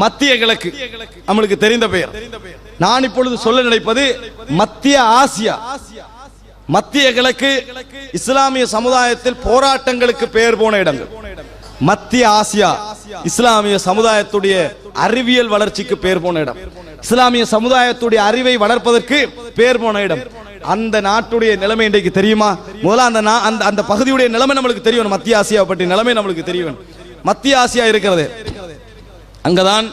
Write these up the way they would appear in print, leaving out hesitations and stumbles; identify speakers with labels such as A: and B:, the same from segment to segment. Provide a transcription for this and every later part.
A: மத்திய கிழக்கு நம்மளுக்கு தெரிந்த பெயர். நான் இப்பொழுது சொல்ல நினைப்பது மத்திய ஆசியா. மத்திய கிழக்கு இஸ்லாமிய சமுதாயத்தில் போராட்டங்களுக்கு பெயர் போன இடங்கள். மத்திய ஆசியா இஸ்லாமிய சமுதாயத்துடைய அறிவியல் வளர்ச்சிக்கு பெயர் போன இடம். இஸ்லாமிய சமுதாயத்துடைய அறிவை வளர்ப்பதற்கு பெயர் போன இடம். அந்த நாட்டுடைய நிலைமை இன்றைக்கு தெரியுமா? முதல்ல அந்த பகுதியுடைய நிலைமை நம்மளுக்கு தெரியும். மத்திய ஆசியாவை பற்றிய நிலைமை நம்மளுக்கு தெரியும். மத்திய ஆசியா இருக்கிறது, அங்கதான்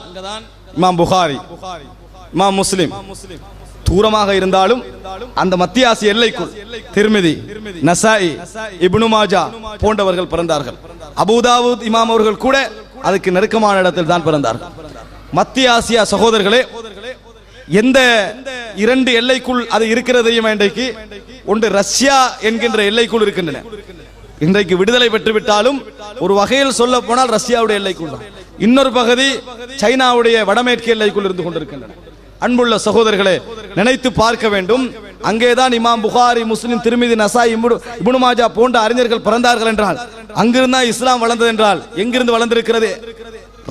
A: இமாம் புகாரி, இமாம் முஸ்லிம் தூரமாக இருந்தாலும் அந்த மத்திய ஆசிய எல்லைக்குள் திர்மிதி, நசாயி, இப்னு மாஜா போன்றவர்கள் பிறந்தார்கள். அபூதாவூத் இமாம் அவர்கள் கூட அதுக்கு நெருக்கமான இடத்தில் தான் பிறந்தார்கள். மத்திய ஆசியா சகோதரர்களே, எந்த இரண்டு எல்லைக்குள் அது இருக்கிறது இன்றைக்கு? ஒன்று ரஷ்யா என்கின்ற எல்லைக்குள் இருக்கின்றன. இன்றைக்கு விடுதலை பெற்றுவிட்டாலும் ஒரு வகையில் சொல்ல போனால் ரஷ்யாவுடைய எல்லைக்குள் தான். இன்னொரு பகுதி சைனாவுடைய வடமேற்கு எல்லைக்குள் இருந்து கொண்டிருக்கின்றன. அன்புள்ள சகோதரர்களே, நினைத்து பார்க்க வேண்டும். அங்கேதான் இமாம் புகாரி, முஸ்லிம், திர்மிதி, நசாய், இப்னு மாஜா போன்ற அறிஞர்கள் பிறந்தார்கள் என்றால், அங்கிருந்தா இஸ்லாம் வளர்ந்தது என்றால் எங்கிருந்து வளர்ந்திருக்கிறது?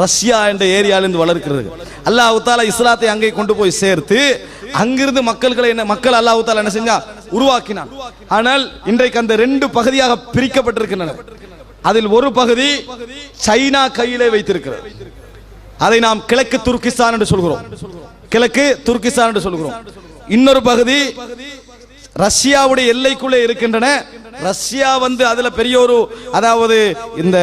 A: ரஷ்யா என்ற ஏரியாவிலிருந்து வளர்க்கிறது. அல்லாஹ் தஆலா இஸ்லாத்தை அங்கே கொண்டு போய் சேர்த்து அங்கிருந்து மக்கள் அல்லாஹ் தஆலா என்ன செஞ்சா? உருவாக்கினான். ஆனால் இன்றைக்கு அந்த ரெண்டு பகுதியாக பிரிக்கப்பட்டிருக்கின்றன. அதில் ஒரு பகுதி சைனா கையிலே வைத்திருக்கிறது. அதை நாம் கிழக்கு துர்கிஸ்தான் என்று சொல்கிறோம். கிழக்கு துர்கிஸ்தான் என்று சொல்கிறோம். இன்னொரு பகுதி ரஷ்யாவுடைய எல்லைக்குள்ளே இருக்கின்றன. ரஷ்யா அதுல பெரிய ஒரு, அதாவது இந்த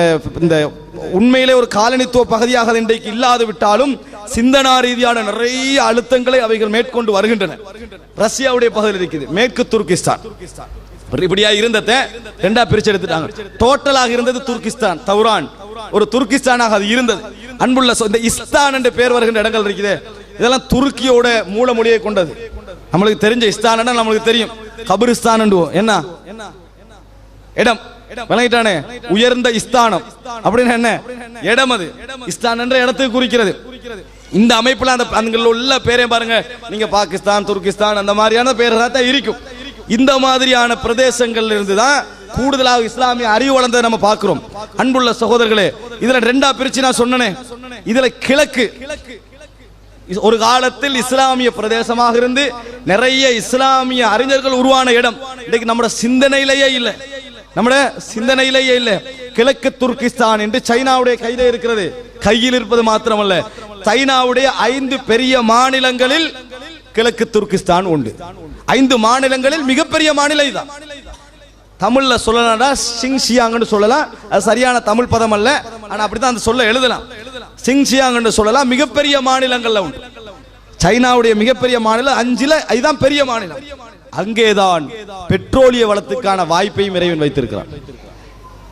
A: உண்மையிலே ஒரு காலனித்துவ பகுதியாக இன்றைக்கு இல்லாது விட்டாலும் சிந்தனா ரீதியான நிறைய அழுத்தங்களை அவைகள் மேற்கொண்டு வருகின்றன. ரஷ்யாவுடைய பகுதியில் இருக்குது மேற்கு துர்கிஸ்தான். இப்படியா இருந்ததை ரெண்டா பிரிச்சு எடுத்துட்டாங்க. டோட்டலாக இருந்தது துர்கிஸ்தான், தௌரான் ஒரு துர்கிஸ்தானாக அது இருந்தது. அன்புள்ள இந்த இஸ்தான் என்ற பெயர் வருகின்ற இடங்கள் இருக்குது, இதெல்லாம் துருக்கியோட மூல மொழியை கொண்டது. நம்மளுக்கு தெரிஞ்ச இஸ்தான் நம்மளுக்கு தெரியும், கபிரிஸ்தான் என்ன இடம் விளங்கிட்டானே, உயர்ந்த இஸ்தானம் அப்படின்னு என்ன இடம்? அது இஸ்தான் என்ற இடத்துக்கு குறிக்கிறது. இந்த அமைப்புல அந்த உள்ள பேரே பாருங்க, நீங்க பாகிஸ்தான், துர்கிஸ்தான் அந்த மாதிரியான பேர்கள் தான் இருக்கும். இந்த மாதிரியான பிரதேசங்கள்ல இருந்துதான் கூடுதலாக இஸ்லாமிய அறிவு வளர்ந்ததை நம்ம பார்க்கிறோம். அன்புள்ள சகோதரர்களே, இதுல ரெண்டா பிரிச்சு நான் சொன்னேன். இதுல கிழக்கு ஒரு காலத்தில் இஸ்லாமிய பிரதேசமாக இருந்து நிறைய இஸ்லாமிய அறிஞர்கள் உருவான இடம். இன்னைக்கு நம்முடைய சிந்தனையிலேயே இல்லை. கிழக்கு துர்கிஸ்தான் என்று சைனாவுடைய கையில இருக்கிறது. கையில் இருப்பது மாத்திரமல்ல, சைனாவுடைய 5 பெரிய மாநிலங்களில் கிழக்கு துர்கிஸ்தான் உண்டு. 5 மாநிலங்களில் மிகப்பெரிய மாநிலம் இதுதான். தமிழ்ல சொல்லலாம்டா சிங்ஷியாங்னு சொல்லலாம். அது சரியான தமிழ் பதம் அல்ல, ஆனா அப்படித்தான் அந்த சொல்ல எழுதலாம். சிங்ஷியாங்னு சொல்லலாம். மிகப்பெரிய மாநிலங்கள்ல உண்டு. சைனாவுடைய மிகப்பெரிய மாநிலம் 5ல இதுதான் பெரிய மாநிலம். அங்கேதான் பெட்ரோலிய வளத்துக்கான வாய்ப்பையும் இறைவன் வைத்திருக்கிறார்.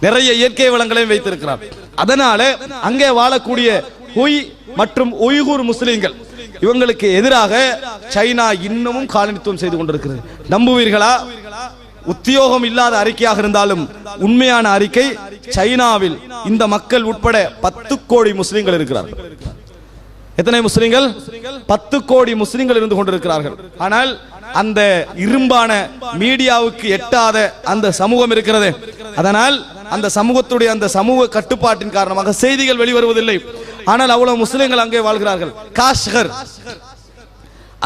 A: நிறைய இயற்கை வளங்களையும் வைத்திருக்கிறார். அதனால அங்கே வாழக்கூடிய ஹுய் மற்றும் உய்குர் முஸ்லிம்கள், இவங்களுக்கு எதிராக சைனா இன்னமும் காலனித்துவம் செய்து கொண்டிருக்கிறது. நம்புவீர்களா? உத்தியோகம் இல்லாத அறிக்கையாக இருந்தாலும் உண்மையான அறிக்கை, சைனாவில் இந்த மக்கள் உட்பட 10 கோடி முஸ்லிம்கள் இருக்கிறார்கள். எத்தனை முஸ்லிம்கள்? 10 கோடி முஸ்லிம்கள் இருந்து கொண்டிருக்கிறார்கள். ஆனால் அந்த இரும்பான மீடியாவுக்கு எட்டாத அந்த சமூகம் இருக்கிறது. அதனால் அந்த சமூகத்துடைய அந்த சமூக கட்டுப்பாட்டின் காரணமாக செய்திகள் வெளிவருவதில்லை. ஆனால் அவ்வளவு முஸ்லிம்கள் அங்கே வாழ்கிறார்கள். காஷ்கர்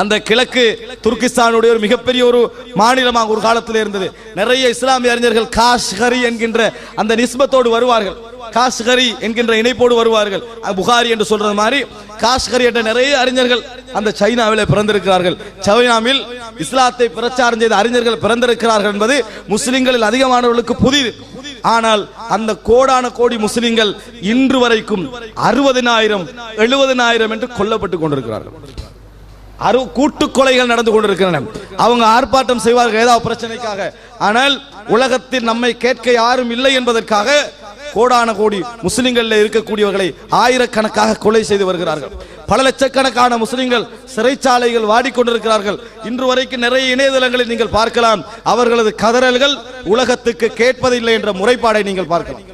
A: அந்த கிழக்கு துர்கிஸ்தானுடைய ஒரு மிகப்பெரிய ஒரு மாநிலமாக ஒரு காலத்தில் இருந்தது. நிறைய இஸ்லாமிய அறிஞர்கள் காஷ்கரி என்கின்ற அந்த நிஸ்பத்தோடு வருவார்கள், காஷ்கரி என்கின்ற இணைப்போடு வருவார்கள். புகாரி என்று சொல்றது மாதிரி காஷ்கரி என்ற நிறைய அறிஞர்கள் அந்த சைனாவில் பிறந்திருக்கிறார்கள். சைனாவில் இஸ்லாத்தை பிரச்சாரம் செய்த அறிஞர்கள் பிறந்திருக்கிறார்கள் என்பது முஸ்லிம்களில் அதிகமானவர்களுக்கு புதிது. ஆனால் அந்த கோடான கோடி முஸ்லிம்கள் இன்று வரைக்கும் 60,000 70,000 என்று கொல்லப்பட்டு கொண்டிருக்கிறார்கள். கூட்டு கொலைகள் நடந்து கொண்டிருக்கின்றன. அவங்க ஆர்ப்பாட்டம் செய்வார்கள் ஏதாவது பிரச்சனைக்காக. ஆனால் உலகத்தில் நம்மை கேட்க யாரும் இல்லை என்பதற்காக கோடான கோடி முஸ்லிம்கள் இருக்கக்கூடியவர்களை ஆயிரக்கணக்காக கொலை செய்து வருகிறார்கள். பல லட்சக்கணக்கான முஸ்லிம்கள் சிறைச்சாலைகள் வாடிக்கொண்டிருக்கிறார்கள். இன்று வரைக்கும் நிறைய இணையதளங்களில் நீங்கள் பார்க்கலாம், அவர்களது கதறல்கள் உலகத்துக்கு கேட்பதில்லை என்ற முறைப்பாடை நீங்கள் பார்க்கலாம்.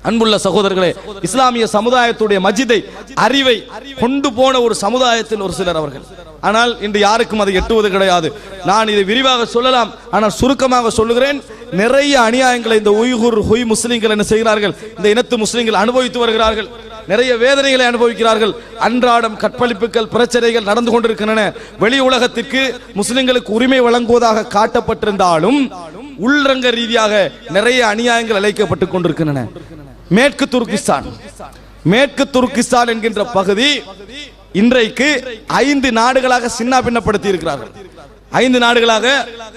A: அன்புள்ள சகோதரர்களே, இஸ்லாமிய சமுதாயத்துடைய மஜிதை, அறிவை கொண்டு போன ஒரு சமுதாயத்தில் ஒரு சிலர் அவர்கள் ஆனால் இன்று யாருக்கும் அது எட்டுவது கிடையாது. நான் இதை விரிவாக சொல்லலாம், ஆனால் சுருக்கமாக சொல்லுகிறேன். நிறைய அநியாயங்களை இந்த உய்குர் ஹுய் முஸ்லிம்கள் என்ன செய்கிறார்கள், இந்த இனத்து முஸ்லிம்கள் அனுபவித்து வருகிறார்கள். நிறைய வேதனைகளை அனுபவிக்கிறார்கள். அன்றாடம் கற்பழிப்புகள், பிரச்சனைகள் நடந்து கொண்டிருக்கின்றன. வெளி உலகத்திற்கு முஸ்லிம்களுக்கு உரிமை வழங்குவதாக காட்டப்பட்டிருந்தாலும் உள்ரங்க ரீதியாக நிறைய அநியாயங்கள் அழைக்கப்பட்டுக் கொண்டிருக்கின்றன. மேற்கு துருக்கிஸ்தான் என்கின்ற பகுதி இன்றைக்கு 5 நாடுகளாக சின்ன பின்னப்படுத்தி இருக்கிறார்கள். 5 நாடுகளாக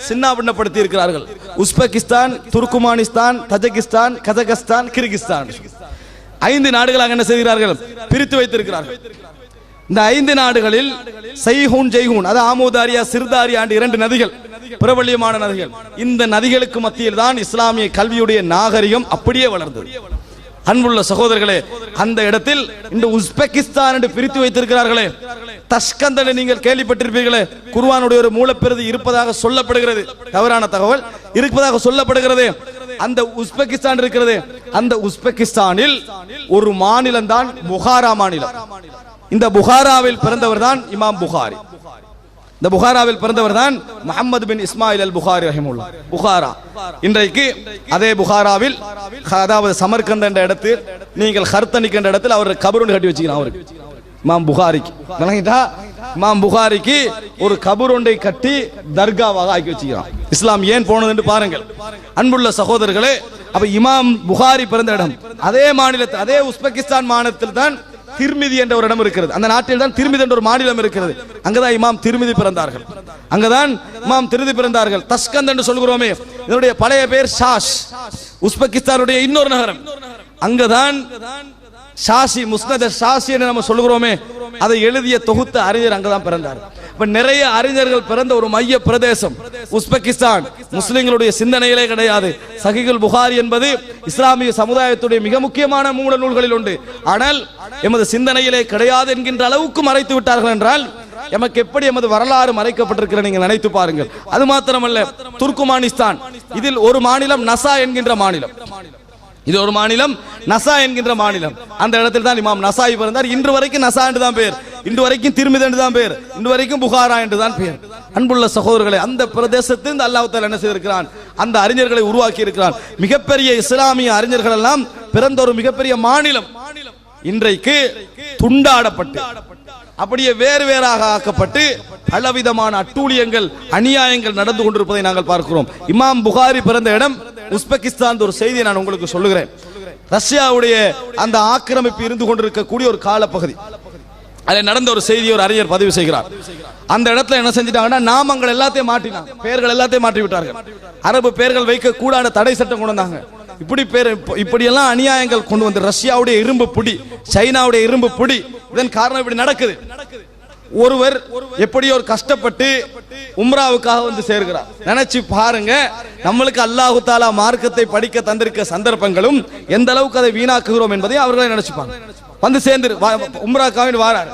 A: சின்ன பின்னப்படுத்தி இருக்கிறார்கள். Uzbekistan, Turkmenistan, Tajikistan, Kazakhstan, Kyrgyzstan. 5 நாடுகளாக என்ன செய்கிறார்கள், பிரித்து வைத்திருக்கிறார்கள். இந்த 5 நாடுகளில் சைஹூன் ஜெய்ஹூன், அது ஆமோதாரியா சிறுதாரியா 2 நதிகள், பிரபல்யமான நதிகள். இந்த நதிகளுக்கு மத்தியில் தான் இஸ்லாமிய கல்வியுடைய நாகரிகம் அப்படியே வளர்ந்தது. அன்புள்ள சகோதரர்களே, அந்த இடத்தில் இந்த உஸ்பெகிஸ்தான் என்று பிரித்து வைத்திருக்கிறார்களே, தஷ்கந்தனை நீங்கள் கேள்விப்பட்டிருப்பீர்களே, குர்ஆனுடைய ஒரு மூலப்பிரதி இருப்பதாக சொல்லப்படுகிறது. தவறான தகவல் இருப்பதாக சொல்லப்படுகிறது. அந்த உஸ்பெகிஸ்தான் இருக்கிறது, அந்த உஸ்பெகிஸ்தானில் ஒரு மாநிலம் தான் புகாரா மாநிலம். இந்த புகாராவில் பிறந்தவர் தான் இமாம் புகாரி. இந்த புகாராவில் பிறந்தவர் தான் முஹம்மது பின் இஸ்மாயில் அல் புகாரி ரஹிமுல்லாஹ். புகாரா இன்றைக்கு அதே புகாராவில், அதாவது சமர்கந்த் என்ற இடத்தில், நீங்கள் ஹர்தனிக் என்ற இடத்தில் அவர் கபர் கட்டி வச்சுக்கிறார். அவருக்கு இமாம் புகாரிக்கு இமாம் புகாரிக்கு ஒரு கபர் ஒன்றை கட்டி தர்காவாக ஆக்கி வச்சுக்கிறான். இஸ்லாம் ஏன் போனது என்று பாருங்கள். அன்புள்ள சகோதரர்களே, அப்ப இமாம் புகாரி பிறந்த இடம் அதே மாநிலத்தில், அதே உஸ்பெகிஸ்தான் மாநிலத்தில் தான் திர்மிதி என்ற ஒரு இடம் இருக்கிறது. அந்த நாட்டில் தான் திர்மிதி என்ற ஒரு மாநிலம் இருக்கிறது. அங்கதான் இமாம் திர்மிதி பிறந்தார்கள். அங்கதான் இமாம் திர்மிதி பிறந்தார்கள். தஷ்கந்த் என்று சொல்கிறோமே, இதனுடைய பழைய பெயர் ஷாஷ், உஸ்பெகிஸ்தானுடைய இன்னொரு நகரம். அங்கதான் ஷாஷி, முஸ்னத் ஷாஷி என்று நம்ம சொல்கிறோமே, அதை எழுதிய தொகுத்த அறிஞர் அங்கதான் பிறந்தார். இப்ப நிறைய அறிஞர்கள் பிறந்த ஒரு மைய பிரதேசம் உஸ்பெகிஸ்தான். முஸ்லிம்களுடைய சிந்தனையிலே கிடையாது. சஹீஹுல் புகாரி என்பது இஸ்லாமிய சமுதாயத்துடைய மிக முக்கியமான மூல நூல்களில் உண்டு. ஆனால் எமது சிந்தனையிலே கிடையாது என்கின்ற அளவுக்கு மறைத்து விட்டார்கள் என்றால் எமக்கு எப்படி எமது வரலாறு மறைக்கப்பட்டிருக்கிற நீங்கள் நினைத்து பாருங்கள். அது மாத்திரமல்ல, துர்க்குமானிஸ்தான், இதில் ஒரு மாநிலம் நசா என்கின்ற மாநிலம். இது ஒரு மாநிலம், நசா என்கின்ற மாநிலம். அந்த இடத்தில் தான் இமாம் நசாயி பிறந்தார். இன்று வரைக்கும் நசா என்று தான் பேர், இன்று வரைக்கும் திர்மிதி என்று தான் பேர், இன்று வரைக்கும் புகாரா என்று தான் பேர். அன்புள்ள சகோதரர்களே, அந்த பிரதேசத்தில் அல்லாஹ் தஆலா என்ன செய்திருக்கிறான், அந்த அறிஞர்களை உருவாக்கி இருக்கிறான். மிகப்பெரிய இஸ்லாமிய அறிஞர்கள் எல்லாம் பிறந்த ஒரு மிகப்பெரிய மாநிலம் இன்றைக்கு துண்டாடப்பட்டு அப்படியே வேறு வேறாக ஆக்கப்பட்டு பலவிதமான அட்டூழியங்கள், அநியாயங்கள் நடந்து கொண்டிருப்பதை நாங்கள் பார்க்கிறோம். இமாம் புகாரி பிறந்த இடம் உஸ்பெகிஸ்தான். ஒரு செய்தியை நான் உங்களுக்கு சொல்லுகிறேன். ரஷ்யாவுடைய அந்த ஆக்கிரமிப்பு இருந்து கொண்டிருக்கக்கூடிய ஒரு காலப்பகுதி, அதில் நடந்த ஒரு செய்தியை ஒரு அறிஞர் பதிவு செய்கிறார். அந்த இடத்துல என்ன செஞ்சிட்டாங்கன்னா, நாமங்கள் எல்லாத்தையும் மாற்றினாங்க, பெயர்கள் எல்லாத்தையும் மாற்றி விட்டார்கள். அரபு பெயர்கள் வைக்க கூடாத தடை சட்டம் கொண்டு வந்தாங்க. இப்படியெல்லாம் அநியாயங்கள் கொண்டு வந்து ரஷ்யாவுடைய இரும்பு புடி, சைனாவுடைய இரும்பு புடி, இதன் காரணம் இப்படி நடக்குது. ஒருவர் எப்படியோ ஒரு கஷ்டப்பட்டு உம்ராவுக்காக வந்து சேர்கிறார். நினைச்சு பாருங்க, நம்மளுக்கு அல்லாஹு தஆலா மார்க்கத்தை படிக்க தந்திருக்க சந்தர்ப்பங்களும் எந்த அளவுக்கு அதை வீணாக்குகிறோம் என்பதை அவர்களே நினைச்சுப்பாங்க. வந்து சேர்ந்து உம்ராக்காக வாரார்.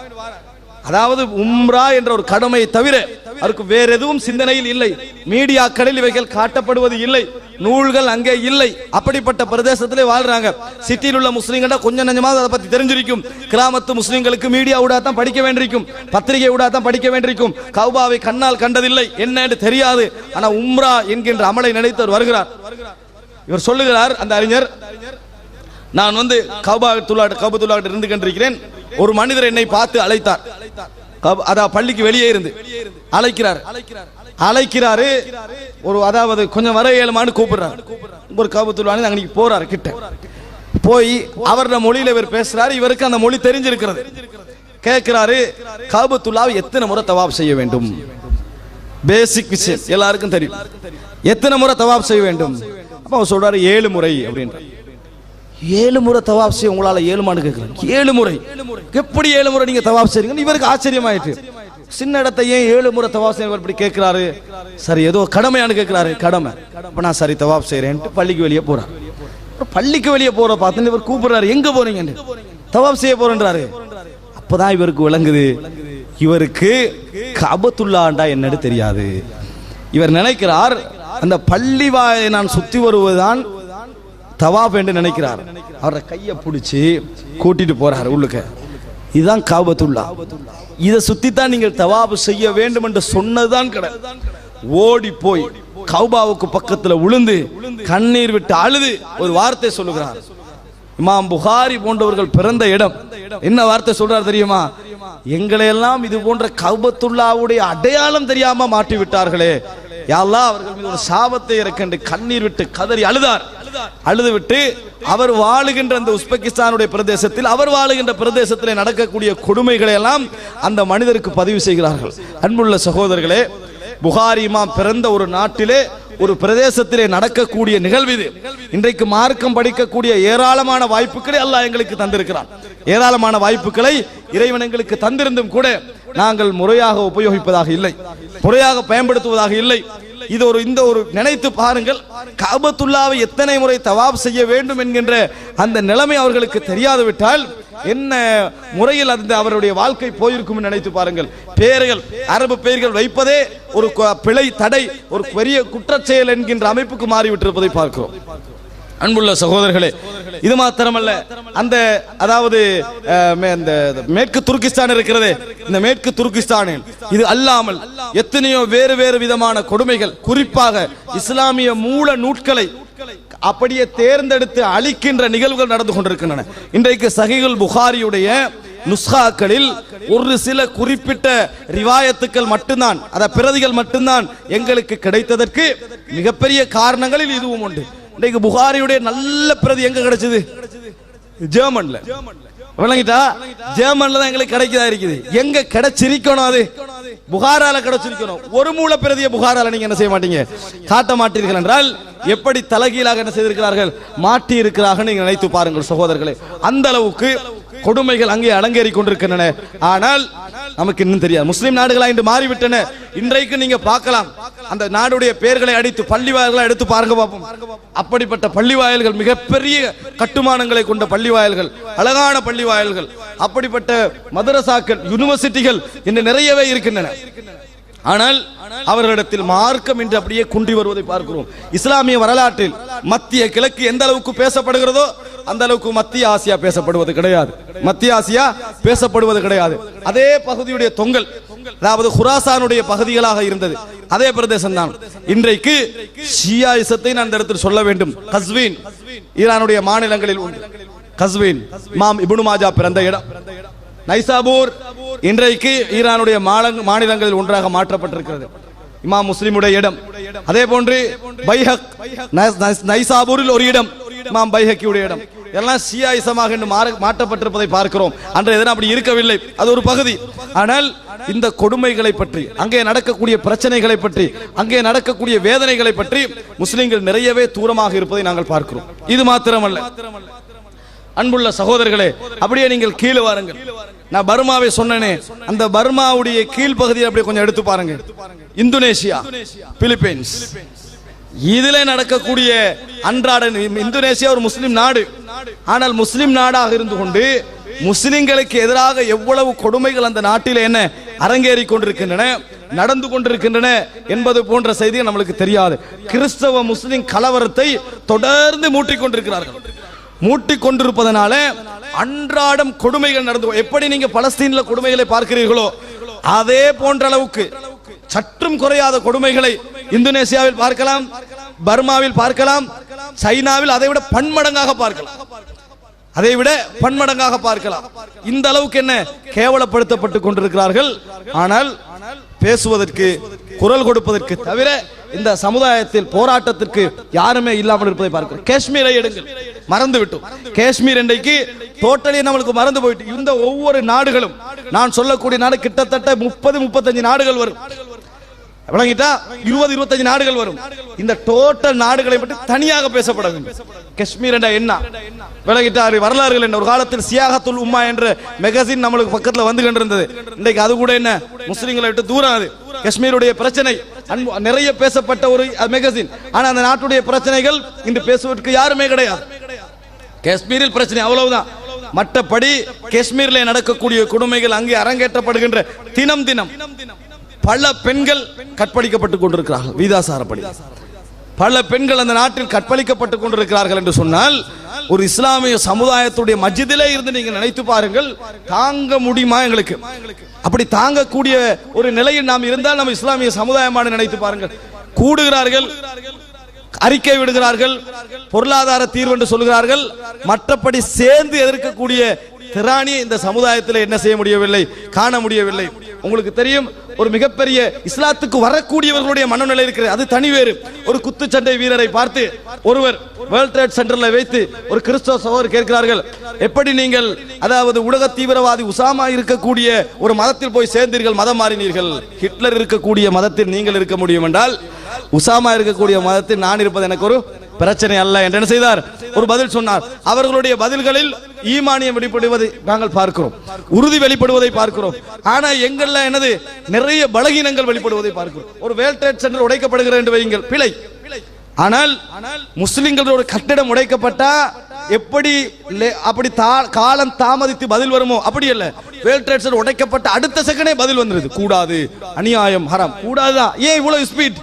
A: அதாவது உம்ரா என்ற ஒரு கடமையை தவிர அவருக்கு வேற எதுவும் சிந்தனையில் இல்லை. மீடியாக்களில் இவைகள் காட்டப்படுவது இல்லை, நூல்கள் அங்கே இல்லை. அப்படிப்பட்ட பிரதேசத்திலே வாழ்றாங்க. சிட்டியில் உள்ள முஸ்லீம்கள கொஞ்சம் நஞ்சமாக அதை பத்தி தெரிஞ்சிருக்கும். கிராமத்து முஸ்லீம்களுக்கு மீடியா ஊடாதான் படிக்க வேண்டியிருக்கும், பத்திரிகை ஊடாதான் படிக்க வேண்டியிருக்கும். கௌபாவை கண்ணால் கண்டதில்லை, என்னன்னு தெரியாது. ஆனா உம்ரா என்கின்ற அமலை நினைத்தவர் வருகிறார். இவர் சொல்லுகிறார், அந்த அறிஞர், நான் வந்து கௌபத்துல்லாஹ் இருந்து கொண்டிருக்கிறேன். ஒரு மனிதர் என்னை பார்த்து அழைத்தார். அதாவது பள்ளிக்கு வெளியே இருந்து அழைக்கிறாரு. ஒரு அதாவது கொஞ்சம் வர ஏழுமான்னு கூப்பிடுறாரு. ஒரு கௌபத்துல்லாஹ் அன்னைக்கு போறாரு. கிட்ட போய் அவரோட மொழியில இவர் பேசுறாரு. இவருக்கு அந்த மொழி தெரிஞ்சிருக்கிறது. கேட்கிறாரு, கௌபத்துல்லாஹ் எத்தனை முறை தவாப் செய்ய வேண்டும்? பேசிக் விஷயம் எல்லாருக்கும் தெரியும். எத்தனை முறை தவாப் செய்ய வேண்டும்? அப்ப அவர் சொல்றாரு 7 முறை அப்படின்ற. 7 முறை தவாப் செய்ய உங்களால 7 மான்னு கேட்கிறாங்க. 7 முறை எப்படி 7 முறை நீங்க தவாப் செய்றீங்க? இவருக்கு ஆச்சரியமாயிட்டு, சின்ன இடத்தை ஏன் 7 முறை தவாப் செய்ய இப்படி கேட்கிறாரு? சரி, ஏதோ கடமையானு கேட்கிறாரு. கடமை. அப்ப நான் சரி தவாப் செய்யறேன்ட்டு பள்ளிக்கு வெளியே போறாரு. பள்ளிக்கு வெளியே போற பார்த்து இவர் கூப்பிடுறாரு, எங்க போறீங்க? தவாப் செய்ய போறேன்றாரு. அப்பதான் இவருக்கு விளங்குது, இவருக்கு கஅபத்துல்லாஹ்ண்டா என்னன்னு தெரியாது. இவர் நினைக்கிறார் அந்த பள்ளி வாயை நான் சுத்தி வருவதுதான் தவாப் என்று நினைக்கிறார். அவரை கையை பிடிச்சி கூட்டிட்டு போறாரு உள்ளுக்க. இதுதான் காபத்துல்லா. இதை சுத்தித்தான் நீங்கள் தவாபு செய்ய வேண்டும் என்று சொன்னதுதான் கடை. ஓடி போய் கௌபாவுக்கு பக்கத்துல விழுந்து கண்ணீர் விட்டு அழுது ஒரு வார்த்தை சொல்லுகிறார். இமாம் புகாரி போன்றவர்கள் பிறந்த இடம். என்ன வார்த்தை சொல்றார் தெரியுமா? எங்களை எல்லாம் இது போன்ற கௌபத்துல்லாவுடைய அடையாளம் தெரியாம மாட்டி விட்டார்களே, யா அல்லாஹ் அவர்கள் மீது ஒரு சாபத்தை இறக்கண்டு கண்ணீர் விட்டு கதறி அழுதார். அழுது விட்டு அவர் வாழுகின்ற அந்த உஸ்பெகிஸ்தானுடைய பிரதேசத்தில், அவர் வாழுகின்ற பிரதேசத்தில் நடக்கக்கூடிய கொடுமைகளை எல்லாம் அந்த மனிதருக்கு பதிவு செய்கிறார்கள். அன்புள்ள சகோதரர்களே, புகாரி இமாம் பிறந்த ஒரு நாட்டிலே ஒரு பிரதேசத்திலே நடக்கக்கூடிய நிகழ்வு இது. இன்றைக்கு மார்க்கம் படிக்கக்கூடிய ஏராளமான வாய்ப்புகளை அல்லாஹ் எங்களுக்கு தந்திருக்கிறான். ஏராளமான வாய்ப்புகளை இறைவன் எங்களுக்கு தந்திருந்தும் கூட நாங்கள் முறையாக உபயோகிப்பதாக இல்லை, முறையாக பயன்படுத்துவதாக இல்லை. இந்த ஒரு நினைத்து பாருங்கள், காபத்துல்லாவை எத்தனை முறை தவாப் செய்ய வேண்டும் என்கின்ற அந்த நிலைமை அவர்களுக்கு தெரியாது விட்டால் என்ன முறையில் அந்த அவருடைய வாழ்க்கை போயிருக்கும் நினைத்து பாருங்கள். பெயர்கள், அரபு பெயர்கள் வைப்பதே ஒரு பிழை, தடை, ஒரு பெரிய குற்றச்செயல் என்கின்ற அமைப்புக்கு மாறிவிட்டிருப்பதை பார்க்கிறோம். அன்புள்ள சகோதரர்களே, இது மாத்திரமல்ல, அந்த அதாவது மேற்கு துருக்கிஸ்தான் இருக்கிறது, இந்த மேற்கு துருக்கிஸ்தானில் இது அல்லாமல் எத்தனையோ வேறு வேறு விதமான கொடுமைகள், குறிப்பாக இஸ்லாமிய மூல நூட்களை அப்படியே தேர்ந்தெடுத்து அழிக்கின்ற நிகழ்வுகள் நடந்து கொண்டிருக்கின்றன. இன்றைக்கு சஹீஹுல் புகாரியுடைய நுஸ்காக்களில் ஒரு சில குறிப்பிட்ட ரிவாயத்துக்கள் மட்டும்தான், அத பிரதிகள் மட்டும்தான் எங்களுக்கு கிடைத்ததற்கு மிகப்பெரிய காரணங்களில் இதுவும் உண்டு. இன்றைக்கு புகாரியுடைய நல்ல பிரதி எங்க கிடைச்சது? ஜெர்மன்ல. விளங்கிட்டா? ஜெர்மன்ல தான் எங்களுக்கு கிடைக்கதா இருக்குது. எங்க கிடைச்சிருக்கணும்? அது புகாரால கிடைச்சிருக்கணும். ஒரு மூல பிரதியை புகாரால நீங்க என்ன செய்ய மாட்டீங்க, காட்ட மாட்டீர்கள் என்றால் எப்படி தலகீழாக என்ன செய்திருக்கிறார்கள், மாட்டி இருக்கிறார்கள். நீங்க நினைத்து பாருங்கள் சகோதரர்களே, அந்த அளவுக்கு கொடுமைகள் அங்கே அலங்கேறி கொண்டிருக்கின்றன. ஆனால் நமக்கு இன்னும் தெரியாது. முஸ்லிம் நாடுகளா இன்று மாறிவிட்டன. இன்றைக்கு நீங்க பார்க்கலாம், அந்த நாடுடைய பெயர்களை அடித்து பள்ளி வாயில்களை எடுத்து பாருங்க பார்ப்போம். அப்படிப்பட்ட பள்ளி வாயில்கள், மிகப்பெரிய கட்டுமானங்களை கொண்ட பள்ளி வாயில்கள், அழகான பள்ளி வாயில்கள், அப்படிப்பட்ட மதரசாக்கள், யூனிவர்சிட்டிகள் இன்று நிறையவே இருக்கின்றன. ஆனால் அவர்களிடத்தில் மார்க்கம் என்று அப்படியே குன்றி வருவதை பார்க்கிறோம். இஸ்லாமிய வரலாற்றில் மத்திய கிழக்கு எந்த அளவுக்கு பேசப்படுகிறதோ அந்த அளவுக்கு மத்திய ஆசியா பேசப்படுவது கிடையாது. மத்திய ஆசியா பேசப்படுவது கிடையாது. அதே பகுதியுடைய தொங்கல், அதாவது குராசானுடைய பகுதிகளாக இருந்தது அதே பிரதேசம் தான். இன்றைக்கு ஷியாயிசத்தை நான் இந்த இடத்தில் சொல்ல வேண்டும். கஸ்வீன் ஈரானுடைய மாநிலங்களில் உண்டு. கஸ்வீன் இமாம் இப்னு மாஜா பிறந்த இடம். நைசாபூர் இன்றைக்கு ஈரானுடைய மாநிலங்களில் ஒன்றாக மாற்றப்பட்டிருக்கிறது. இமாம் முஸ்லிமுடைய இடம். அதே போன்று பைஹக் நைசாபூரில் ஒரு இடம், இமாம் பைஹக்கியுடைய இடம். எல்லாம் ஷியாயிசமாக மாற்றப்பட்டிருப்பதை பார்க்கிறோம். அன்றைய தினம் அப்படி இருக்கவில்லை, அது ஒரு பகுதி. ஆனால் இந்த கொடுமைகளை பற்றி, அங்கே நடக்கக்கூடிய பிரச்சனைகளை பற்றி, அங்கே நடக்கக்கூடிய வேதனைகளை பற்றி முஸ்லிம்கள் நிறையவே தூரமாக இருப்பதை நாங்கள் பார்க்கிறோம். இது மாத்திரமல்ல அன்புள்ள சகோதரர்களே, அப்படியே நீங்கள் கீழே வாருங்கள். நான் பர்மாவை சொன்னேனே, அந்த பர்மாவுடைய கீழ்ப்பகுதியை அப்படியே கொஞ்சம் எடுத்து பாருங்க. இந்தோனேஷியா, பிலிப்பைன்ஸ், இதில நடக்கக்கூடிய அன்றாட, இந்தோனேஷியா ஒரு முஸ்லிம் நாடு. ஆனால் முஸ்லிம் நாடாக இருந்து கொண்டு முஸ்லிம்களுக்கு எதிராக எவ்வளவு கொடுமைகள் அந்த நாட்டில் என்ன அரங்கேறி கொண்டிருக்கின்றன, நடந்து கொண்டிருக்கின்றன என்பது போன்ற செய்திகள் நம்மளுக்கு தெரியாது. கிறிஸ்தவ முஸ்லிம் கலவரத்தை தொடர்ந்து மூட்டிக்கொண்டிருக்கிறார்கள். மூட்டிக்கொண்டிருப்பதனால அன்றாடம் கொடுமைகள் நடந்து, எப்படி நீங்க பலஸ்தீன்ல கொடுமைகளை பார்க்கிறீர்களோ அதே போன்ற அளவுக்கு சற்றும் குறையாத கொடுமைகளை இந்தோனேசியாவில் பார்க்கலாம், பர்மாவில் பார்க்கலாம், சைனாவில் அதைவிட பன்மடங்காக பார்க்கலாம், அதைவிட பன்மடங்காக பார்க்கலாம். இந்த அளவுக்கு என்ன கேவலப்படுத்தப்பட்டு கொண்டிருக்கிறார்கள். ஆனால் பேசுவதற்கு, குரல் கொடுப்பதற்கு தவிர இந்த சமுதாயத்தில் போராட்டத்திற்கு யாருமே இல்லாமல் இருப்பதை பார்க்கிறோம். காஷ்மீரை எடுங்கள், மறந்து விட்டோம். காஷ்மீர் இன்றைக்கு டோட்டலி நம்மளுக்கு மறந்து போயிட்டு. இந்த ஒவ்வொரு நாடுகளும், நான் சொல்லக்கூடிய நாடு கிட்டத்தட்ட 30-35 நாடுகள் வரும். விளங்கிட்டா 20-25 நாடுகள் வரும். இந்த டோட்டல் நாடுகளை பற்றி தனியாக பேசப்பட வேண்டும். காஷ்மீர் என்ற என்ன விளங்கிட்டா வரலாறுகள் என்ன. ஒரு காலத்தில் சியாகத்துல் உம்மா என்ற மேகசின் நம்மளுக்கு பக்கத்தில் வந்து கொண்டிருந்தது. இன்றைக்கு அது கூட என்ன முஸ்லிம்களை விட்டு தூரம். அது காஷ்மீருடைய பிரச்சனை நிறைய பேசப்பட்ட ஒரு மேகசின். ஆனா அந்த நாட்டுடைய பிரச்சனைகள் இன்று பேசுவதற்கு யாருமே கிடையாது. காஷ்மீரில் பிரச்சனை அவ்வளவுதான். மற்றபடி காஷ்மீரில் நடக்கக்கூடிய கொடுமைகள், அங்கே அரங்கேற்றப்படுகின்ற தினம் தினம் பல பெண்கள் கற்பழிக்கப்பட்டுக் கொண்டிருக்கிறார்கள். வீதாசாரப்படி பல பெண்கள் அந்த நாட்டில் கற்பழிக்கப்பட்டுக் கொண்டிருக்கிறார்கள் என்று சொன்னால் ஒரு இஸ்லாமிய சமுதாயத்துடைய மஸ்ஜிதிலே இருந்து நீங்க நினைத்து பாருங்கள், தாங்க முடியுமா எங்களுக்கு? அப்படி தாங்கக்கூடிய ஒரு நிலையில் நாம் இருந்தால் நம்ம இஸ்லாமிய சமுதாயமான நினைத்து பாருங்கள். கூடுகிறார்கள், அறிக்கை விடுகிறார்கள், பொருளாதார தீர்வு என்று சொல்கிறார்கள், மற்றபடி சேர்ந்து எதிர்க்கக்கூடிய திராணி இந்த சமுதாயத்தில் என்ன செய்ய முடியவில்லை, காண முடியவில்லை. உங்களுக்கு தெரியும், ஒரு மிகப்பெரிய இஸ்லாத்துக்கு வரக்கூடியவர்களுடைய மனநிலை இருக்கிறது, அது தனி வேறு. ஒரு குத்துச்சண்டை வீரரை பார்த்து ஒருவர் வேர்ல்ட் ட்ரேட் சென்டரில் வைத்து ஒரு கிறிஸ்தவ சகோதரர் கேட்கிறார்கள், எப்படி நீங்கள் அதாவது உலக தீவிரவாதி உசாமா இருக்கக்கூடிய ஒரு மதத்தில் போய் சேர்ந்தீர்கள், மதம் மாறினீர்கள்? ஹிட்லர் இருக்கக்கூடிய மதத்தில் நீங்கள் இருக்க முடியும் என்றால் உசாமா இருக்கக்கூடிய மதத்தில் நான் இருப்பது எனக்கு ஒரு பிரச்சனை அல்ல என்று என்ன செய்தார்? ஒரு பதில் சொன்னார். அவர்களுடைய பதில்களில் ஈமானியம் வெளிப்படுவதை நாங்கள் பார்க்கிறோம், உறுதி வெளிப்படுவதை பார்க்கிறோம். ஆனா எங்கள்ல என்னது, நிறைய பலகீனங்கள் வெளிப்படுவதை பார்க்கிறோம். ஒரு வேர்ல்ட் ட்ரேட் சென்டர் உடைக்கப்படுகிறது என்று வையுங்கள், பிழை. ஆனால் முஸ்லிம்களோட கட்டிடம் உடைக்கப்பட்டா எப்படி அப்படி காலம் தாமதித்து பதில் வருமோ அப்படி அல்ல. வேர்ல்ட் ட்ரேட் சென்டர் உடைக்கப்பட்ட அடுத்த செகண்டே பதில் வந்துருது, கூடாது, அநியாயம், ஹராம், கூடாதுதான். ஏன் இவ்வளவு ஸ்பீட்?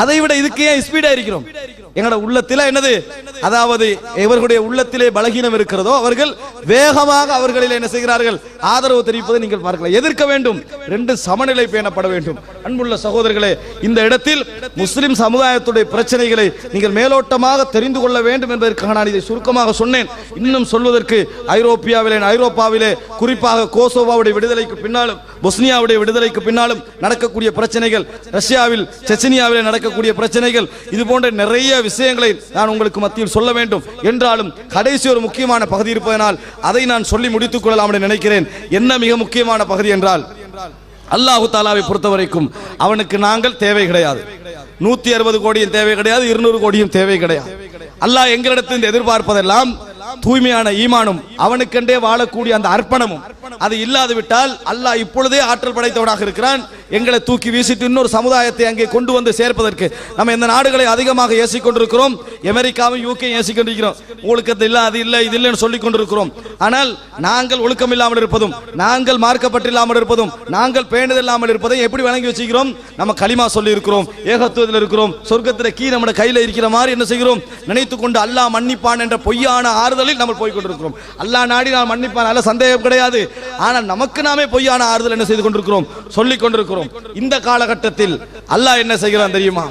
A: அதை விட இதுக்கு ஏன் ஸ்பீடா இருக்கிறோம்? எங்களோட உள்ளத்தில என்னது, அதாவது இவர்களுடைய உள்ளத்திலே பலகீனம் இருக்கிறதோ அவர்கள் வேகமாக அவர்களில் என்ன செய்கிறார்கள், ஆதரவு தெரிவிப்பதை நீங்கள் பார்க்கலாம். எதிர்க்க வேண்டும், ரெண்டு சமநிலை பேணப்பட வேண்டும். அன்புள்ள சகோதரர்களே, இந்த இடத்தில் முஸ்லிம் சமுதாயத்துடைய பிரச்சனைகளை நீங்கள் மேலோட்டமாக தெரிந்து கொள்ள வேண்டும் என்பதற்காக நான் இதை சுருக்கமாக சொன்னேன். இன்னும் சொல்வதற்கு ஐரோப்பாவிலே குறிப்பாக கோசோவாவுடைய விடுதலைக்கு பின்னாலும் பொஸ்னியாவுடைய விடுதலைக்கு பின்னாலும் நடக்கக்கூடிய பிரச்சனைகள், ரஷ்யாவில் செச்சனியாவிலே நடக்கக்கூடிய பிரச்சனைகள், இது போன்ற நிறைய விஷயங்களை நான் உங்களுக்கு மத்தியில் சொல்ல வேண்டும். என்றாலும் கடைசி ஒரு முக்கியமான பகுதி இருப்பதனால் அதை நான் சொல்லி முடித்துக் கொள்ளலாம் என்று நினைக்கிறேன். என்ன மிக முக்கியமான பகுதி என்றால், அல்லாஹு தாலாவை பொறுத்தவரைக்கும் அவனுக்கு நாங்கள் தேவை கிடையாது. 160 கோடியும் தேவை கிடையாது, 200 கோடியும் தேவை கிடையாது. அல்லாஹ் எங்களிடத்தில் எதிர்பார்ப்பதெல்லாம் தூய்மையான ஈமானும் அவனுக்கென்றே வாழக்கூடிய அந்த அர்ப்பணமும். அது இல்லாது விட்டால் அல்லாஹ் இப்பொழுதே ஆற்றல் படைத்தவனாக இருக்கிறான். எங்களை தூக்கி வீசிட்டு இன்னொரு சமுதாயத்தை அங்கே கொண்டு வந்து சேர்ப்பதற்கு நம்ம இந்த நாடுகளை அதிகமாக ஏசிக் கொண்டிருக்கிறோம். அமெரிக்காவும் யூகே ஏசிக் கொண்டிருக்கிறோம். உங்களுக்கு அது இல்லை, அது இல்லை, இது இல்லைன்னு சொல்லிக் கொண்டிருக்கிறோம். ஆனால் நாங்கள் ஒழுக்கம் இல்லாமல் இருப்பதும், நாங்கள் மார்க்கப்பட்டில்லாமல் இருப்பதும், நாங்கள் பேணுதல் இல்லாமல் இருப்பதை எப்படி வழங்கி வச்சுக்கிறோம்? நம்ம களிமா சொல்லி இருக்கிறோம், ஏகத்துவத்தில் இருக்கிறோம், சொர்க்கத்தில் கீ நம்ம கையில் இருக்கிற மாதிரி என்ன செய்கிறோம், நினைத்துக் கொண்டு அல்லாஹ் மன்னிப்பான் என்ற பொய்யான ஆறுதலில் நம்ம போய் கொண்டிருக்கிறோம். அல்லாஹ் நாடி நான் மன்னிப்பான், அல்ல சந்தேகம் கிடையாது. ஆனால் நமக்கு நாமே பொய்யான ஆறுதல் என்ன செய்து கொண்டிருக்கிறோம், சொல்லிக் கொண்டிருக்கிறோம். இந்த காலகட்டத்தில் அல்லாஹ் என்ன செய்கிறான் தெரியுமா?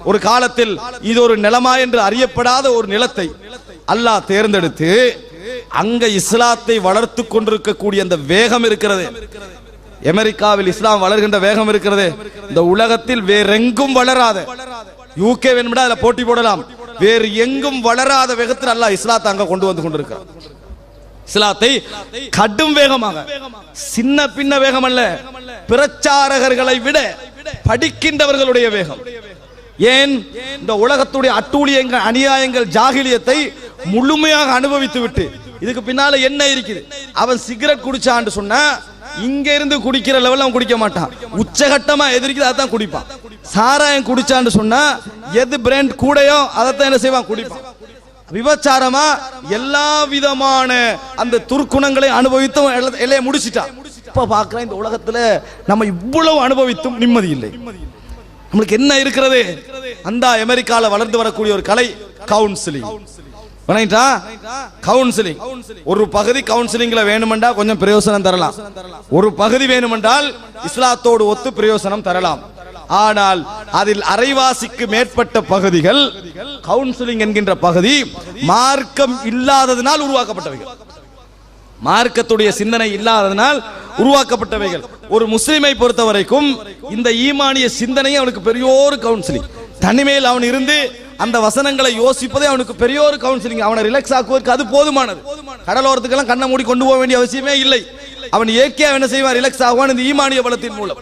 A: ஒரு காலத்தில் இது ஒரு நிலமா என்று அறியப்படாத ஒரு நிலத்தை அல்லாஹ் தேர்ந்தெடுத்து அங்க இஸ்லாத்தை வளர்த்து கொண்டிருக்கக்கூடிய அந்த வேகம் இருக்கிறது. அமெரிக்காவில் இஸ்லாம் வளர்கின்ற வேகம் இருக்கிறது, இந்த உலகத்தில் வேறெங்கும் வளராத, யூகே வேணும்னா அதுல போட்டி போடலாம், வேறு எங்கும் வளராத வேகத்தில் அல்லாஹ் இஸ்லாத்தை அங்க கொண்டு வந்து கொண்டிருக்கிறார். இஸ்லாத்தை கடும் வேகமாக, சின்ன பின்ன வேகம் அல்ல, பிரச்சாரகர்களை விட படிக்கின்றவர்களுடைய வேகம். ஏன்? இந்த உலகத்துடைய அட்டூழியங்கள், அநியாயங்கள், ஜாகிலியத்தை முழுமையாக அனுபவித்து விட்டு இதுக்கு பின்னால என்ன இருக்குது, அவன் சிகரெட் குடிச்சான்னு சொன்னா இங்க இருந்து குடிக்கிற லெவல் அவன் குடிக்க மாட்டான், உச்சகட்டமா எதிர்க்குது அதான் குடிப்பான். சாராயம் குடிச்சான்னு சொன்னா எது பிராண்ட் கூடையோ அதைத்தான் என்ன செய்வான், குடிப்பான். விபச்சாரமா எல்லா விதமான அந்த துர்க்குணங்களை அனுபவித்தும் எல்லையை முடிச்சிட்டான். இப்ப பாக்குறேன் இந்த உலகத்துல நம்ம இவ்வளவு அனுபவித்தும் நிம்மதி இல்லை. நம்மளுக்கு என்ன இருக்கிறது? அந்த அமெரிக்கால வளர்ந்து வரக்கூடிய ஒரு கலை கவுன்சிலிங். கவுன்சிலிங் ஒரு பகுதி கவுன்சிலிங்ல வேணுமெண்டா கொஞ்சம் பிரயோசனம் தரலாம், ஒரு பகுதி வேணுமென்றால் இஸ்லாத்தோடு ஒத்து பிரயோசனம் தரலாம். ஆனால் அதில் அரைவாசிக்கு மேற்பட்ட பகுதிகள் கவுன்சிலிங் என்கின்ற பகுதி மார்க்கம் இல்லாததனால் உருவாக்கப்பட்டவைகள், மார்க்கத்துடைய சிந்தனை இல்லாததனால் உருவாக்கப்பட்டவைகள். ஒரு முஸ்லிமை பொறுத்த வரைக்கும் இந்த ஈமானிய சிந்தனையை அவனுக்கு பெரியோரு கவுன்சிலிங், தனிமையில் அவன் இருந்து அந்த வசனங்களை யோசிப்பதே அவனுக்கு பெரியோரு கவுன்சிலிங். அவனை ரிலாக்ஸ் ஆக்குவதற்கு அது போதுமானது. கடலோரத்துக்கெல்லாம் கண்ணை மூடி கொண்டு போக வேண்டிய அவசியமே இல்லை. அவன் இயற்கையாக என்ன செய்வான், ரிலாக்ஸ் ஆகுவான் இந்த ஈமானிய பலத்தின் மூலம்.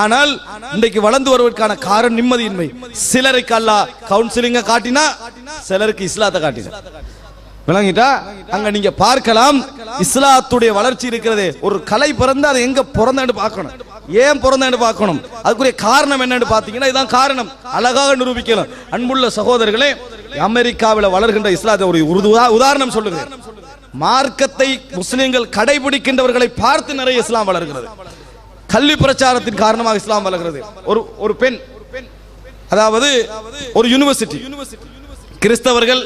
A: ஆனால் இன்றைக்கு வளர்ந்து வருவதற்கான காரணம் நிம்மதியின்மை. சிலருக்கு அல்லாஹ் கவுன்சிலிங்க காட்டினா, சிலருக்கு இஸ்லாத்தை காட்டினா. விளங்கிட்டா? அங்க நீங்க பார்க்கலாம் இஸ்லாத்துடைய வளர்ச்சி இருக்கிறது. ஒரு கலை பிறந்து அதை எங்க பிறந்தேன்னு பார்க்கணும், ஏன் பிறந்தேன்னு பார்க்கணும், அதுக்குரிய காரணம் என்னன்னு பார்த்தீங்கன்னா இதான் காரணம், அழகாக நிரூபிக்கலாம். அன்புள்ள சகோதரர்களே, அமெரிக்காவில் வளர்கின்ற இஸ்லாத்தை ஒரு உதாரணம் சொல்லுங்க. மார்க்கத்தை முஸ்லிம்கள் கடைபிடிக்கின்றவர்களை பார்த்து நிறைய இஸ்லாம் வளர்கிறது. கல்வி பிரச்சாரத்தின் காரணமாக இஸ்லாம் வளர்கிறது. ஒரு பெண் அதாவது ஒரு யூனிவர்சிட்டி, கிறிஸ்தவர்கள்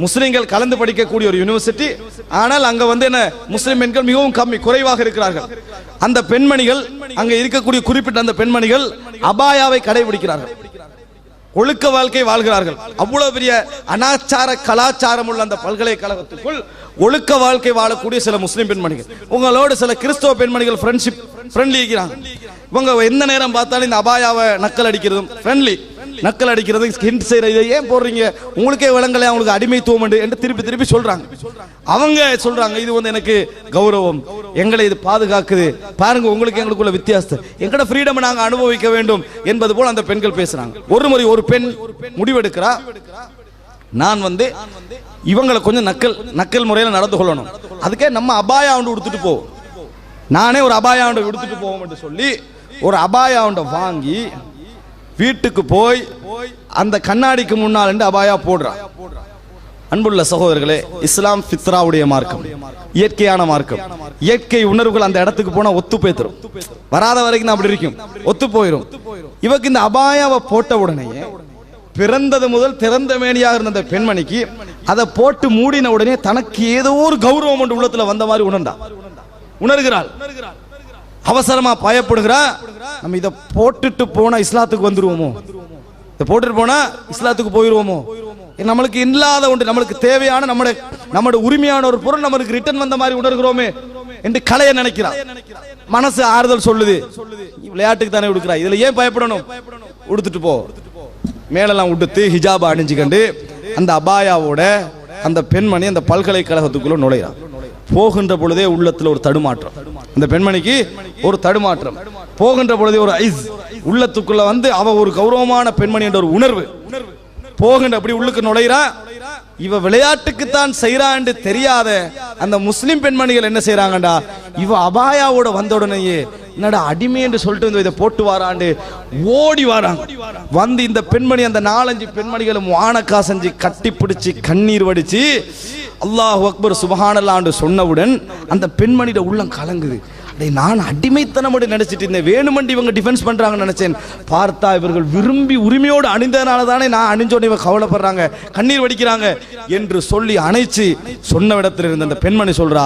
A: முஸ்லிம்கள் கலந்து படிக்கக்கூடிய ஒரு யூனிவர்சிட்டி. ஆனால் அங்க என்ன முஸ்லிம் பெண்கள் மிகவும் கம்மி, குறைவாக இருக்கிறார்கள். அந்த பெண்மணிகள் அங்க இருக்கக்கூடிய குறிப்பிட்ட அந்த பெண்மணிகள் அபாயாவை கடைபிடிக்கிறார்கள், ஒழுக்க வாழ்க்கை வாழ்கிறார்கள். அவ்வளவு பெரிய அனாச்சார கலாச்சாரம் உள்ள அந்த பல்கலைக்கழகத்துக்குள் ஒழுக்க வாழ்க்கை வாழக்கூடிய சில முஸ்லிம் பெண்மணிகள், உங்களோடு சில கிறிஸ்தவ பெண்மணிகள் ஃப்ரெண்ட்ஷிப் ஃப்ரெண்ட்லி இருக்கிறாங்க. இவங்க எந்த நேரம் பார்த்தாலும் இந்த அபாயாவை நக்கல் அடிக்கிறதும் ஃப்ரெண்ட்லி நக்கல் அடிக்கிறது, ஹிண்ட் செய்யறது, இதை ஏன் போடுறீங்க, உங்களுக்கே விளங்கலை, அவங்களுக்கு அடிமைத்துவம் என்று திருப்பி திருப்பி சொல்றாங்க. அவங்க சொல்றாங்க இது எனக்கு கௌரவம், எங்களை இது பாதுகாக்குது, பாருங்க உங்களுக்கு எங்களுக்குள்ள வித்தியாசத்தை, எங்கட ஃப்ரீடம் நாங்க அனுபவிக்க வேண்டும் என்பது போல அந்த பெண்கள் பேசுறாங்க. ஒரு முறை ஒரு பெண் முடிவெடுக்கிறா, நான் இவங்களை கொஞ்சம் நக்கல் முறையில் நடந்து கொள்ளணும், அதுக்கே நம்ம அபாயா ஒன்று உடுத்துட்டு போவோம், நானே ஒரு அபாயா ஒன்று உடுத்துட்டு போவோம் என்று சொல்லி ஒரு அபாயா ஒன்றை வாங்கி வீட்டுக்கு போய் அந்த கண்ணாடிக்கு முன்னால் அபாயா போடுறான். அன்புள்ள சகோதரர்களே, இஸ்லாம் ஃபித்ராவுடைய மார்க்கம், இயற்கையான மார்க்கம். இயற்கை உணர்வுகள் அந்த இடத்துக்கு போனா ஒத்து போய்த்தரும், வராத வரைக்கும் அப்படி இருக்கும், ஒத்து போயிடும். இவக்கு இந்த அபாயாவை போட்ட உடனே பிறந்தது முதல் திறந்த மேனியாக இருந்த அந்த பெண்மணிக்கு அதை போட்டு மூடின உடனே தனக்கு ஏதோ ஒரு கௌரவம் ஒன்று உள்ளத்துல வந்த மாதிரி உணர்கிறாள். அவசரமா பயப்படுகிறா, நம்ம இதை போட்டுட்டு போனா இஸ்லாத்துக்கு வந்துருவோமோ, இதை போட்டுட்டு போனா இஸ்லாத்துக்கு போயிருவோமோ, நம்மளுக்கு இல்லாத ஒன்று, நம்மளுக்கு தேவையான நம்முடைய உரிமையான ஒரு பொருள் நம்மளுக்கு ரிட்டர்ன் வந்த மாதிரி உணர்கிறோமே என்று கலைய நினைக்கிறார். மனசு ஆறுதல் சொல்லுது, விளையாட்டுக்கு தானே உடுக்கிறா, இதுல ஏன் பயப்படணும், உடுத்துட்டு போ. மேலெல்லாம் உடுத்து ஹிஜாபா அணிஞ்சுக்கண்டு அந்த அபாயாவோட அந்த பெண்மணி அந்த பல்கலைக்கழகத்துக்குள்ள நுழைகிறார். போகின்ற பொழுதே உள்ளத்துல ஒரு தடுமாற்றம், அந்த பெண்மணிக்கு ஒரு தடுமாற்றம். போகின்ற பொழுதே ஒரு ஐஸ் உள்ளத்துக்குள்ள அவ ஒரு கௌரவமான பெண்மணி என்ற ஒரு உணர்வு போகின்ற அப்படி உள்ளுக்கு நுழைறா. இவ விளையாட்டுக்குத்தான் செய்யறான்னு தெரியாத அந்த முஸ்லிம் பெண்மணிகள் என்ன செய்யறாங்கடா, இவ அபாயாவோட வந்த உடனேயே என்னடா அடிமை என்று சொல்லிட்டு இதை போட்டு வாராண்டு ஓடி வாராங்க. இந்த பெண்மணி அந்த 4-5 பெண்மணிகளும் வானக்கா செஞ்சு கட்டி பிடிச்சு கண்ணீர் வடிச்சு அல்லாஹ் அக்பர் சுபஹானல்லாஹ் சொன்னவுடன் அந்த பெண்மணியோட உள்ளம் கலங்குது. நான் அடிமைத்தனம் நினைச்சிட்டு இருந்தேன், வேணுமென்று இவங்க டிஃபென்ஸ் பண்றாங்க நினைச்சேன், பார்த்தா இவர்கள் விரும்பி உரிமையோடு அணிந்ததனால தானே நான் அணிஞ்சோன்னு இவங்க கவலைப்படுறாங்க, கண்ணீர் வடிக்கிறாங்க என்று சொல்லி அணைச்சு சொன்ன இடத்துல இருந்த அந்த பெண்மணி சொல்றா,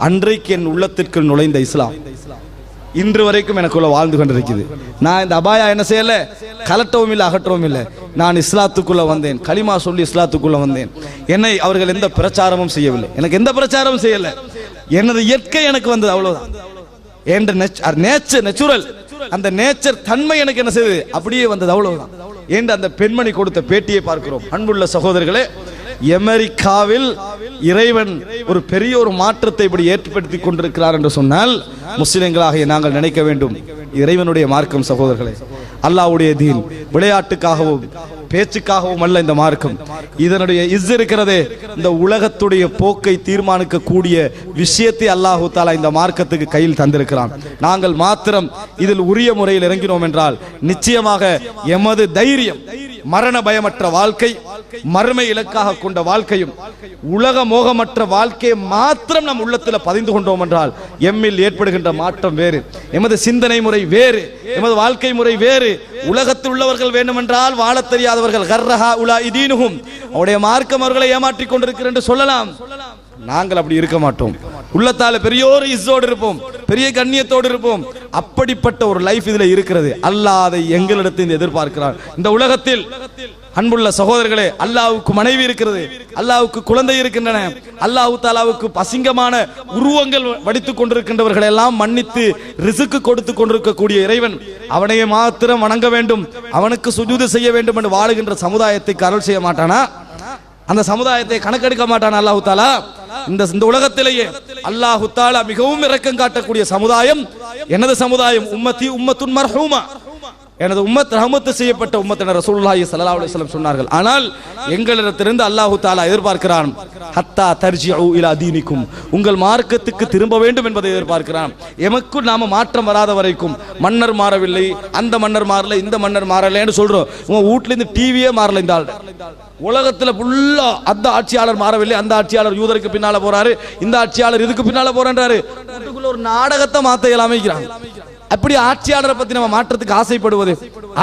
A: அன்றைக்கு என் உள்ளத்திற்கு நுழைந்த இஸ்லாம் இன்று வரைக்கும் எனக்குள்ள வாழ்ந்து கொண்டிருக்குது. நான் இந்த அபாயா என்ன செய்யல, கலட்டவும் இல்லை அகற்றவும் இல்லை, நான் இஸ்லாத்துக்குள்ள வந்தேன், கலிமா சொல்லி இஸ்லாத்துக்குள்ள வந்தேன். என்னை அவர்கள் எந்த பிரச்சாரமும் செய்யவில்லை, எனக்கு எந்த பிரச்சாரமும் செய்யல, எனது இயற்கை எனக்கு வந்தது, அவ்வளவுதான். நேச்சுரல் அந்த நேச்சர் தன்மை எனக்கு என்ன செய்யுது, அப்படியே வந்தது, அவ்வளவுதான் என்று அந்த பெண்மணி கொடுத்த பேட்டியை பார்க்கிறோம். அன்புள்ள சகோதரர்களே, அமெரிக்காவில் இறைவன் ஒரு பெரிய ஒரு மாற்றத்தை இப்படி ஏற்படுத்தி கொண்டிருக்கிறார் என்று சொன்னால் முஸ்லிம்களாக நாங்கள் நினைக்க வேண்டும், இறைவனுடைய மார்க்கம் சகோதரர்களே, அல்லாஹ்வுடைய தீன், விளையாட்டுக்காகவும் பேச்சுக்காகவும் அல்ல இந்த மார்க்கம். இதனுடைய இருக்கிறதே, இந்த உலகத்துடைய போக்கை தீர்மானிக்க கூடிய விஷயத்தை அல்லாஹு தஆலா இந்த மார்க்கத்துக்கு கையில் தந்திருக்கிறான். நாங்கள் மாத்திரம் இதில் உரிய முறையில் இறங்கினோம் என்றால் நிச்சயமாக எமது தைரியம், மரண பயமற்ற வாழ்க்கை, மறுமை இலக்காக கொண்ட வாழ்க்கையும் உலக மோகமற்ற வாழ்க்கையை மாத்திரம் நம் உள்ளத்தில் பதிந்து கொண்டோம் என்றால் எம்மில் ஏற்படுகின்ற மாற்றம் வேறு, எமது சிந்தனை முறை வேறு, எமது வாழ்க்கை முறை வேறு. உலகத்தில் உள்ளவர்கள் வேண்டுமென்றால் வாழ தெரியாதவர்கள், கர்ரஹா உலா இதீனுஹும், அவருடைய மார்க்கம் அவர்களை ஏமாற்றிக் கொண்டிருக்கிறது என்று சொல்லலாம். நாங்கள் அப்படி இருக்க மாட்டோம், உள்ளத்தால பெரிய ஒரு இஸ்ஸோடு இருப்போம், பெரிய கண்ணியத்தோடு இருப்போம். அப்படிப்பட்ட ஒரு லைஃப் இதுல இருக்கிறது. அல்லாஹ் அதை எங்களிடத்தில் எதிர்பார்க்கிறார். இந்த உலகத்தில் அன்புள்ள சகோதரர்களே, அல்லாஹ்வுக்கு மனைவி இருக்கிறது, அல்லாஹ்வுக்கு குழந்தை இருக்கின்றன, அல்லாஹ் தஆலாவுக்கு அசிங்கமான உருவங்கள் வடித்துக் கொண்டிருக்கின்றவர்கள் எல்லாம் மன்னித்து ரிஸ்க் கொடுத்து கொண்டிருக்கக்கூடிய இறைவன், அவனையே மாத்திரம் வணங்க வேண்டும், அவனுக்கு சுஜூது செய்ய வேண்டும் என்று வாழுகின்ற சமுதாயத்துக்கு அருள் செய்ய மாட்டானா? அந்த சமுதாயத்தை கணக்கெடுக்க மாட்டான் அல்லாஹ் தஆலா? இந்த உலகத்திலேயே அல்லாஹ் தஆலா மிகவும் இரக்கம் காட்டக்கூடிய சமுதாயம் எனது சமுதாயம். உம்மத்தி உம்மத்துன் மர்ஹூமா, எனது உம்மத் ரஹமத்து செய்யப்பட்ட உம்மத் என ரசூலுல்லாஹி ஸல்லல்லாஹு அலைஹி வஸல்லம் சொன்னார்கள். ஆனால் எங்களிடத்திலிருந்து அல்லாஹ் தஆலா எதிர்பார்க்கிறான், ஹத்தா தர்ஜிஉ இலா தீனிக்கும், உங்கள் மார்க்கத்துக்கு திரும்ப வேண்டும் என்பதை எதிர்பார்க்கிறான். எமக்கு நாம மாற்றம் வராத வரைக்கும், மன்னர் மாறவில்லை, அந்த மன்னர் மாறல, இந்த மன்னர் மாறலன்னு சொல்றோம். உங்க வீட்ல இருந்து டிவியே மாறல, இந்த ஆள் உலகத்துல ஃபுல்லா அந்த ஆட்சியாளர் மாறவில்லை, அந்த ஆட்சியாளர் யூதருக்கு பின்னால போறாரு, இந்த ஆட்சியாளர் இதுக்கு பின்னால போறாரு, ஒரு நாடகத்தை மாத்த இயலாமைக்கிறாங்க. அப்படி ஆட்சியாளரை பத்தி நம்ம மாற்றத்துக்கு ஆசைப்படுவது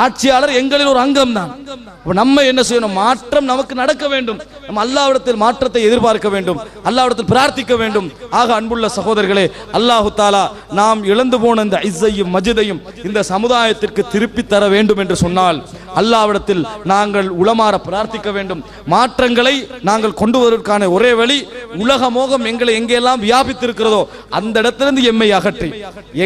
A: ஆட்சியாளர் எங்களில் ஒரு அங்கம் தான். நம்ம என்ன செய்யணும்? மாற்றம் நமக்கு நடக்க வேண்டும். நம்ம அல்லாஹ்விடத்தில் மாற்றத்தை எதிர்பார்க்க வேண்டும், அல்லாஹ்விடத்தில் பிரார்த்திக்க வேண்டும். ஆக அன்புள்ள சகோதரர்களே, அல்லாஹு தாலா நாம் இழந்து போன இந்த இஸ்ஸையும் மஜிதையும் இந்த சமுதாயத்திற்கு திருப்பி தர வேண்டும் என்று சொன்னால் அல்லாஹ்விடத்தில் நாங்கள் உளமாற பிரார்த்திக்க வேண்டும். மாற்றங்களை நாங்கள் கொண்டு வருவதற்கான ஒரே வழி, உலக மோகம் எங்களை எங்கெல்லாம் வியாபித்திருக்கிறதோ அந்த இடத்திலிருந்து எம்மை அகற்றி,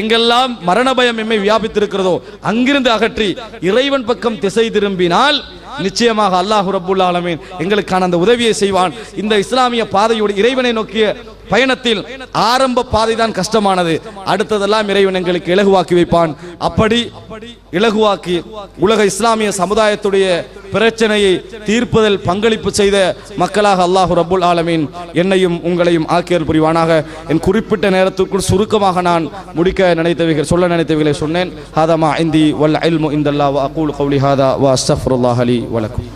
A: எங்கெல்லாம் மரண பயம் எம்மை வியாபித்திருக்கிறதோ அங்கிருந்து அகற்றி இறைவன் பக்கம் திசை திரும்பினால் நிச்சயமாக அல்லாஹ் ரப்புல் ஆலமீன் எங்களுக்கான அந்த உதவியை செய்வான். இந்த இஸ்லாமிய பாதையோடு இறைவனை நோக்கிய பயணத்தில் ஆரம்ப பாதை தான் கஷ்டமானது, அடுத்ததெல்லாம் இறைவன் எங்களுக்கு இலகுவாக்கி வைப்பான். அப்படி இலகுவாக்கி உலக இஸ்லாமிய சமுதாயத்துடைய பிரச்சனையை தீர்ப்பதில் பங்களிப்பு செய்த மக்களாக அல்லாஹ் ரப்புல் ஆலமீன் என்னையும் உங்களையும் ஆக்கியல் புரிவானாக. என் குறிப்பிட்ட நேரத்திற்குள் சுருக்கமாக நான் சொல்ல நினைத்தவைகளை சொன்னேன். ஹாதா மா இந்தி வல் இல்மு இந்தல்லாஹ் வ அகூலு கௌலி ஹாதா வ அஸ்தக்ஃபிருல்லாஹ் லி வ லக்கும்.